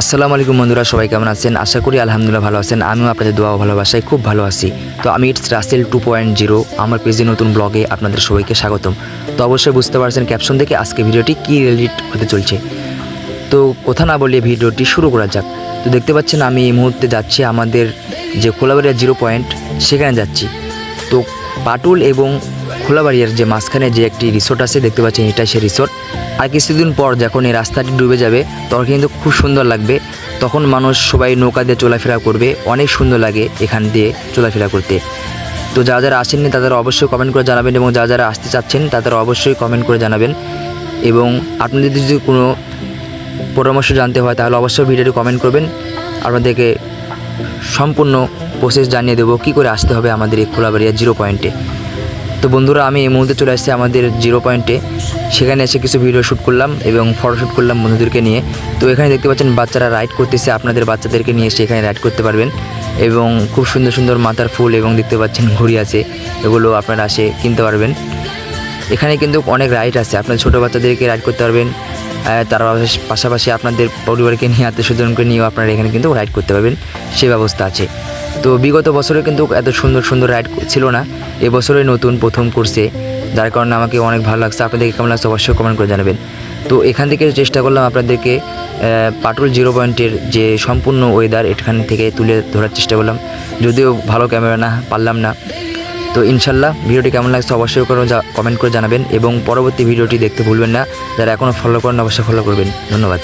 আসসালামু আলাইকুম বন্ধুরা, সবাই কেমন আছেন? আশা করি আলহামদুলিল্লাহ ভালো আছেন। আমিও আপনাদের দোয়া ও ভালোবাসায় খুব ভালো আছি। তো আমি ইটস রাসেল 2.0 আমার পেজে নতুন ব্লগে আপনাদের সবাইকে স্বাগতম। তো অবশ্যই বুঝতে পারছেন ক্যাপশন দেখে আজকে ভিডিওটি কী রিলেটেড হতে চলছে। তো কথা না বলে ভিডিওটি শুরু করা যাক। তো দেখতে পাচ্ছেন আমি এই মুহূর্তে যাচ্ছি আমাদের যে খোলাবাড়িয়া 0 পয়েন্ট সেখানে যাচ্ছি। তো পাটুল এবং খোলাবাড়িয়ার যে মাঝখানে যে একটি রিসোর্ট আছে দেখতে পাচ্ছেন, এটাই সে রিসোর্ট। আর কিছুদিন পর যখন এই রাস্তাটি ডুবে যাবে তখন কিন্তু খুব সুন্দর লাগবে। তখন মানুষ সবাই নৌকা দিয়ে চলাফেরা করবে, অনেক সুন্দর লাগে এখান দিয়ে চলাফেরা করতে। তো যারা যারা আসেননি তাদের অবশ্যই কমেন্ট করে জানাবেন, এবং যারা যারা আসতে চাচ্ছেন তাদের অবশ্যই কমেন্ট করে জানাবেন। এবং আপনাদের যদি কোনো পরামর্শ জানতে হয় তাহলে অবশ্যই ভিডিওটি কমেন্ট করবেন। আপনাদেরকে সম্পূর্ণ প্রসেস জানিয়ে দেবো কী করে আসতে হবে আমাদের এই খোলাবাড়িয়া 0 পয়েন্টে। তো বন্ধুরা, আমি এই মুহূর্তে চলে আসছি আমাদের 0 পয়েন্টে। সেখানে এসে কিছু ভিডিও শ্যুট করলাম এবং ফটোশ্যুট করলাম বন্ধুদেরকে নিয়ে। তো এখানে দেখতে পাচ্ছেন বাচ্চারা রাইড করতেছে, আপনাদের বাচ্চাদেরকে নিয়ে এসে এখানে রাইড করতে পারবেন। এবং খুব সুন্দর সুন্দর মাথার ফুল এবং দেখতে পাচ্ছেন ঘুড়ি আছে, এগুলো আপনারা আসে কিনতে পারবেন। এখানে কিন্তু অনেক রাইড আছে, আপনার ছোটো বাচ্চাদেরকে রাইড করতে পারবেন। তার পাশাপাশি আপনাদের পরিবারকে নিয়ে, আত্মীয় স্বজনকে নিয়েও আপনারা এখানে কিন্তু রাইড করতে পারবেন, সে ব্যবস্থা আছে। তো বিগত বছরে কিন্তু এত সুন্দর সুন্দর রাইড ছিল না, এবছরে নতুন প্রথম করছে, যার কারণে আমাকে অনেক ভালো লাগছে। আপনাদেরকে কেমন লাগছে অবশ্যই কমেন্ট করে জানাবেন। তো এখান থেকে চেষ্টা করলাম আপনাদেরকে পাটুল 0 পয়েন্টের যে সম্পূর্ণ ওয়েদার এখান থেকে তুলে ধরার চেষ্টা করলাম, যদিও ভালো ক্যামেরা না পারলাম না। তো ইনশাল্লাহ ভিডিওটি কেমন লাগছে অবশ্যই কমেন্ট করে জানাবেন, এবং পরবর্তী ভিডিওটি দেখতে ভুলবেন না। যারা এখনও ফলো করেন অবশ্যই ফলো করবেন। ধন্যবাদ।